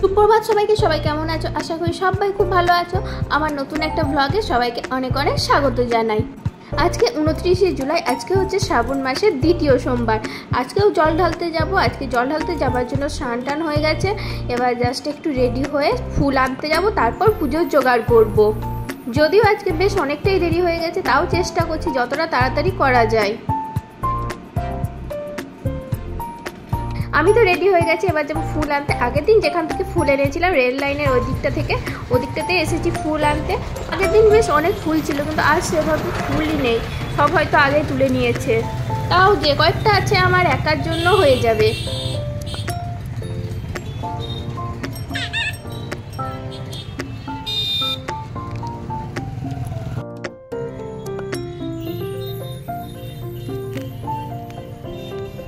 সুপ্রভাত সবাইকে, সবাই কেমন আছো? আশা করি সবাই খুব ভালো আছো। আমার নতুন একটা ব্লগে সবাইকে অনেক অনেক স্বাগত জানাই। আজকে 29শে জুলাই, আজকে হচ্ছে শ্রাবণ মাসের দ্বিতীয় সোমবার। আজকেও জল ঢালতে যাব। আজকে জল ঢালতে যাওয়ার জন্য স্নান টান হয়ে গেছে। এবার জাস্ট একটু রেডি হয়ে ফুল আনতে যাব, তারপর পুজোর জোগাড় করব। যদিও আজকে বেশ অনেকটাই দেরি হয়ে গেছে, তাও চেষ্টা করছি যতটা তাড়াতাড়ি করা যায়। আমি তো রেডি হয়ে গেছি, এবার যাবো ফুল আনতে। আগের দিন যেখান থেকে ফুল এনেছিলাম রেল লাইনের ওই দিকটাতে এসেছি ফুল আনতে। আগের দিন বেশ অনেক ফুল ছিল, কিন্তু আজ সেভাবে ফুলই নেই, সব হয়তো আগে তুলে নিয়েছে। তাও যে কয়েকটা আছে আমার একার জন্য হয়ে যাবে।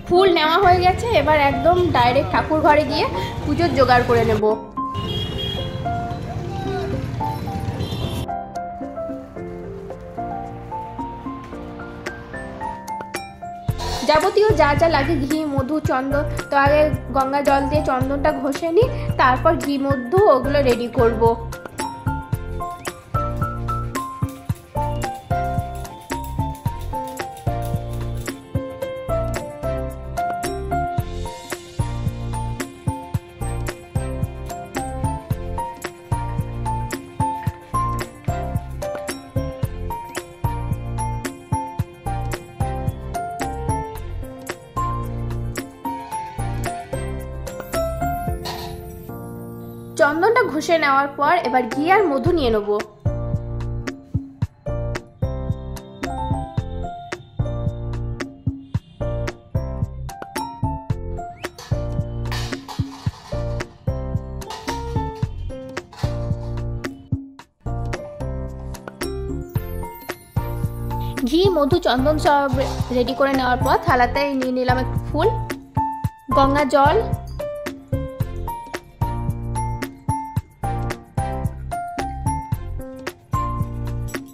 ফুল নেওয়া হয়ে গেছে, এবার একদম ডাইরেক্ট ঠাকুর ঘরে গিয়ে পুজোর জোগাড় করে নেব। যাবতীয় যা যা লাগে, ঘি, মধু, চন্দন, তো আগে গঙ্গা জল দিয়ে চন্দনটা ঘষে নিই, তারপর ঘি, মধু ওগুলো রেডি করব। চন্দনটা ঘষে নেওয়ার পর এবার ঘি আর মধু নিয়ে নেব। ঘি, মধু, চন্দন সব রেডি করে নেওয়ার পর থালাতে নিয়ে নিলাম একটু ফুল, গঙ্গা জল,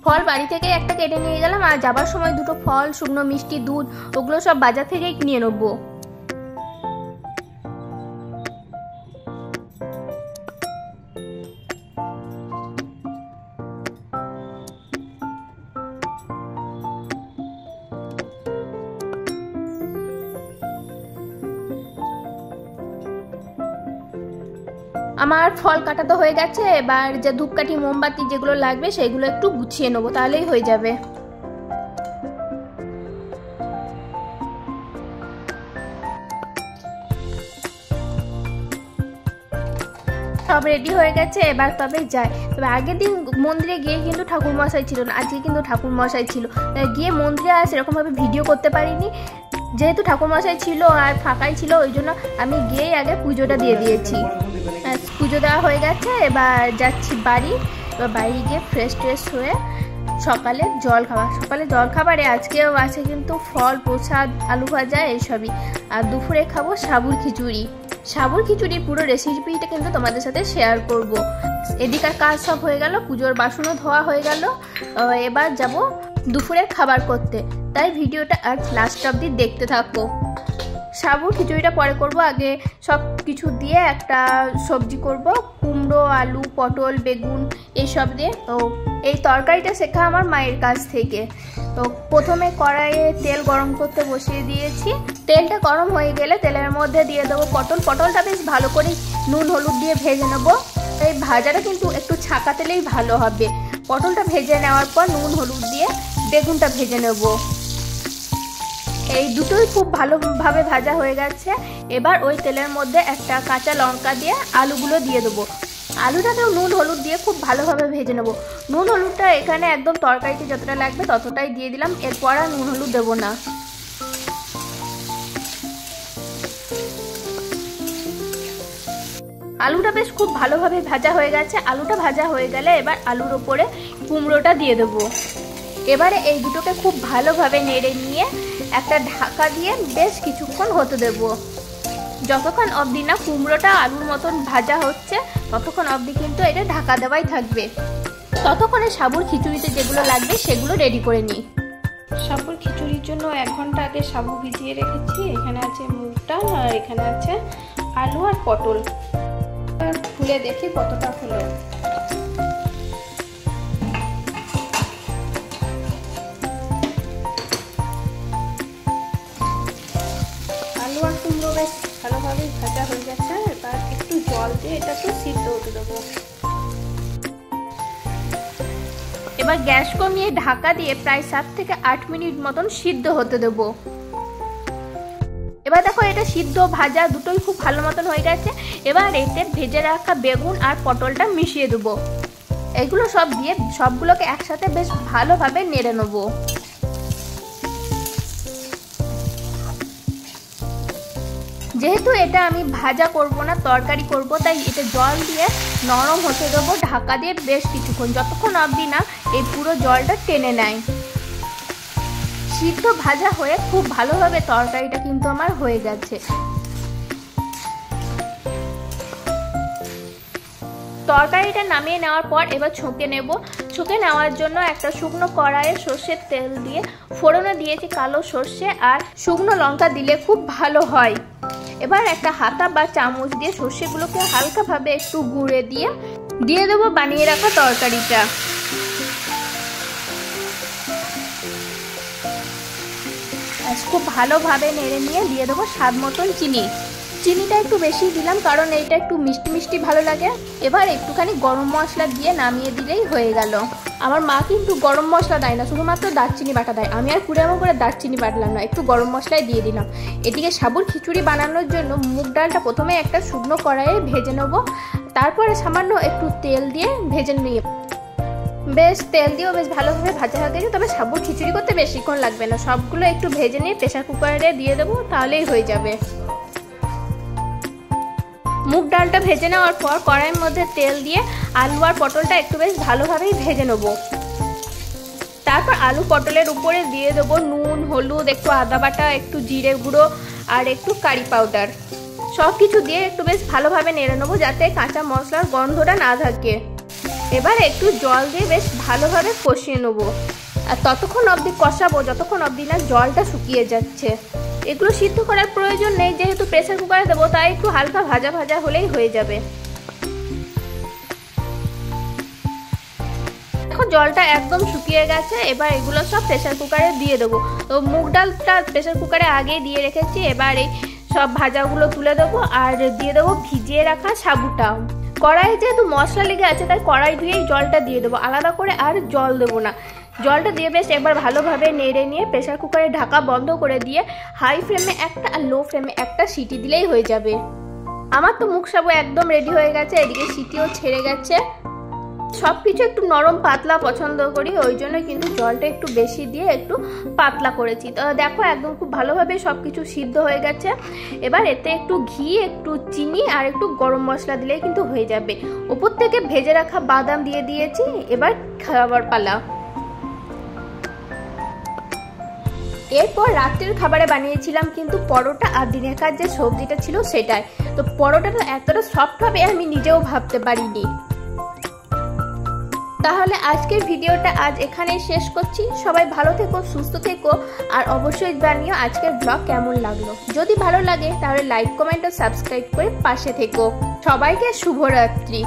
ফল বাড়ি থেকে একটা কেটে নিয়ে গেলাম, আর যাবার সময় দুটো ফল, শুকনো মিষ্টি, দুধ ওগুলো সব বাজার থেকেই নিয়ে নেবো। আমার ফল কাটা তো হয়ে গেছে, এবার যে ধূপকাঠি, মোমবাতি যেগুলো লাগবে সেগুলো একটু গুছিয়ে নেবো, তাহলেই হয়ে যাবে। সব রেডি হয়ে গেছে, এবার তবে যাই। তবে আগের দিন মন্দিরে গিয়ে কিন্তু ঠাকুর মশাই ছিল না, আজকে কিন্তু ঠাকুর মশাই ছিল। গিয়ে মন্দিরে আর সেরকমভাবে ভিডিও করতে পারিনি, যেহেতু ঠাকুর মশাই ছিল আর ফাঁকাই ছিল, ওই জন্য আমি গিয়েই আগে পুজোটা দিয়ে দিয়েছি। পুজো দেওয়া হয়ে গেছে, এবার যাচ্ছি বাড়ি। এবার বাইরে গিয়ে ফ্রেশ ট্রেশ হয়ে সকালে জল খাবারে আজকেও আছে কিন্তু ফল, প্রসাদ, আলু ভাজা এইসবই। আর দুপুরে খাবো সাবুর খিচুড়ির পুরো রেসিপিটা কিন্তু তোমাদের সাথে শেয়ার করব। এদিকার কাজ সব হয়ে গেল, পুজোর বাসনও ধোয়া হয়ে গেল। এবার যাব দুপুরের খাবার করতে, তাই ভিডিওটা আজ লাস্ট অবধি দেখতে থাকো। সাবুর খিচুড়িটা পরে করব, আগে সব কিছু দিয়ে একটা সবজি করব, কুমড়ো, আলু, পটল, বেগুন এইসব দিয়ে। তো এই তরকারিটা শেখা আমার মায়ের কাছ থেকে। তো প্রথমে কড়াইয়ে তেল গরম করতে বসিয়ে দিয়েছি। তেলটা গরম হয়ে গেলে তেলের মধ্যে দিয়ে দেবো পটলটা বেশ ভালো করে নুন হলুদ দিয়ে ভেজে নেবো। এই ভাজাটা কিন্তু একটু ছাকা তেলেই ভালো হবে। পটলটা ভেজে নেওয়ার পর নুন হলুদ দিয়ে বেগুনটা ভেজে নেব। এই দুটোই খুব ভালোভাবে ভাজা হয়ে গেছে। এবার ওই তেলের মধ্যে একটা কাঁচা লঙ্কা দিয়ে আলুগুলো দিয়ে দেবো। আলুটাকেও নুন হলুদ দিয়ে খুব ভালোভাবে ভেজে নেবো। নুন হলুদটা এখানে একদম তরকারিতে যতটা লাগবে ততটাই দিয়ে দিলাম, এরপর আর নুন হলুদ দেবো না। আলুটা বেশ খুব ভালোভাবে ভাজা হয়ে গেছে। আলুটা ভাজা হয়ে গেলে এবার আলুর ওপরে কুমড়োটা দিয়ে দেবো। এবারে এই দুটোকে খুব ভালোভাবে নেড়ে নিয়ে একটা ঢাকা দিয়ে বেশ কিছুক্ষণ হতে দেব। যতক্ষণ অবধি না কুমড়োটা আলুর মতন ভাজা হচ্ছে ততক্ষণ অবধি কিন্তু এটা ঢাকা দেওয়াই থাকবে। ততক্ষণে সাবুর খিচুড়িতে যেগুলো লাগবে সেগুলো রেডি করে নিই। সাবুর খিচুড়ির জন্য 1 ঘন্টা আগে সাবু ভিজিয়ে রেখেছি। এখানে আছে মুগ ডাল আর এখানে আছে আলু আর পটল। খুলে দেখি কতটা হলো। আলু আর কুমড়ো বেশ ভালোভাবে ভাজা হয়ে গেছে। এবার একটু জল দিয়ে এটা একটু সিদ্ধ হতে দেবো। এবার গ্যাস কমিয়ে ঢাকা দিয়ে প্রায় 7 থেকে 8 মিনিট মতন সিদ্ধ হতে দেবো। এবার দেখো এটা সিদ্ধ ভাজা দুটোই খুব ভালো মতন হয়ে গেছে। এবার এতে ভেজে রাখা বেগুন আর পটলটা মিশিয়ে দেবো। এগুলো সব দিয়ে সবগুলোকে একসাথে বেশ ভালোভাবে নেড়ে নেবো। যেহেতু এটা আমি ভাজা করব না, তরকারি করব, তাই এটা জল দিয়ে নরম হতে দেবো ঢাকা দিয়ে বেশ কিছুক্ষণ, যতক্ষণ অবধি না এই পুরো জলটা টেনে নেয়। সিদ্ধ ভাজা হয়ে খুব ভালোভাবে তরকারিটা কিন্তু আমার হয়ে গেছে। তরকারিটা নামিয়ে নেওয়ার পর এবার ছুঁকে নেব। ছুঁকে নেওয়ার জন্য একটা শুকনো কড়াইয়ে সর্ষের তেল দিয়ে ফোড়নে দিয়েছি কালো সর্ষে আর শুকনো লঙ্কা দিলে খুব ভালো হয়। এবার একটা হাতা বা চামচ দিয়ে সর্ষেগুলোকে হালকাভাবে একটু গুঁড়ে দিয়ে দেবো বানিয়ে রাখা তরকারিটা। খুব ভালোভাবে নেড়ে নিয়ে দিয়ে দেবো স্বাদ মতন চিনি। চিনিটা একটু বেশি দিলাম কারণ এইটা একটু মিষ্টি মিষ্টি ভালো লাগে। এবার একটুখানি গরম মশলা দিয়ে নামিয়ে দিলেই হয়ে গেল। আমার মা কিন্তু গরম মশলা দেয় না, শুধুমাত্র দারচিনি বাটা দেয়। আমি আর কুড়ামো করে দারচিনি বাটলাম না, একটু গরম মশলাই দিয়ে দিলাম। এদিকে সাবুর খিচুড়ি বানানোর জন্য মুগ ডালটা প্রথমে একটা শুকনো কড়াইয়ে ভেজে নেব, তারপরে সামান্য একটু তেল দিয়ে ভেজে নিয়ে বেশ তেল দিয়েও বেশ ভালোভাবে ভাজা হয়ে গেছে। তবে সাবুর খিচুড়ি করতে বেশিক্ষণ লাগবে না, সবগুলো একটু ভেজে নিয়ে প্রেসার কুকারে দিয়ে দেবো, তাহলেই হয়ে যাবে। মুগ ডালটা ভেজে নেওয়ার পর কড়াইয়ের মধ্যে তেল দিয়ে আলু আর পটলটা একটু বেশ ভালোভাবেই ভেজে নেব। তারপর আলু পটলের উপরে দিয়ে দেবো নুন, হলুদ, একটু আদা বাটা, একটু জিরে গুঁড়ো আর একটু কারি পাউডার। সব কিছু দিয়ে একটু বেশ ভালোভাবে নেড়ে নেবো যাতে কাঁচা মশলার গন্ধটা না থাকে। এবার একটু জল দিয়ে বেশ ভালোভাবে কষিয়ে নেবো আর ততক্ষণ অবধি কষাবো যতক্ষণ অবধি না জলটা শুকিয়ে যাচ্ছে। এগুলো সিদ্ধ করার প্রয়োজন নেই, যেহেতু প্রেসার কুকারে দেবো তাই একটু হালকা ভাজা ভাজা হলেই হয়ে যাবে। এখন জলটা একদম শুকিয়ে গেছে। এবার এগুলো সব প্রেসার কুকারে দিয়ে দেবো। তো মুগ ডালটা প্রেসার কুকারে আগেই দিয়ে রেখেছি। এবার এই সব ভাজাগুলো তুলে দেবো আর দিয়ে দেবো ভিজিয়ে রাখা সাবুটা। কড়াইয়ে যেহেতু মশলা লেগে আছে তাই কড়াই ধুয়েই জলটা দিয়ে দেবো, আলাদা করে আর জল দেবো না। জলটা দিয়ে বেশ একবার ভালোভাবে নেড়ে নিয়ে প্রেসার কুকারে ঢাকা বন্ধ করে দিয়ে হাই ফ্লেমে একটা আর লো ফ্লেমে একটা সিটি দিলেই হয়ে যাবে। আমার তো মুগ সাবু একদম রেডি হয়ে গেছে, এদিকে সিটিও ছেড়ে গেছে। সব কিছু একটু নরম পাতলা পছন্দ করি, ওই জন্য কিন্তু জলটা একটু বেশি দিয়ে একটু পাতলা করেছি। তো দেখো একদম খুব ভালোভাবে সব কিছু সিদ্ধ হয়ে গেছে। এবার এতে একটু ঘি, একটু চিনি আর একটু গরম মশলা দিলেই কিন্তু হয়ে যাবে। উপর থেকে ভেজে রাখা বাদাম দিয়ে দিয়েছি। এবার খাবার পালা। এরপর রাত্রের খাবারে বানিয়েছিলাম কিন্তু পরোটা আর দিনেরকার যে সবজিটা ছিল সেটাই। তো পরোটাটা এতটা সফট হবে আমি নিজেও ভাবতে পারিনি। তাহলে আজকের ভিডিওটা আজ এখানেই শেষ করছি। সবাই ভালো থেকো, সুস্থ থেকো আর অবশ্যই জানিও আজকের ব্লগ কেমন লাগলো। যদি ভালো লাগে তাহলে লাইক, কমেন্ট ও সাবস্ক্রাইব করে পাশে থেকো। সবাইকে শুভরাত্রি।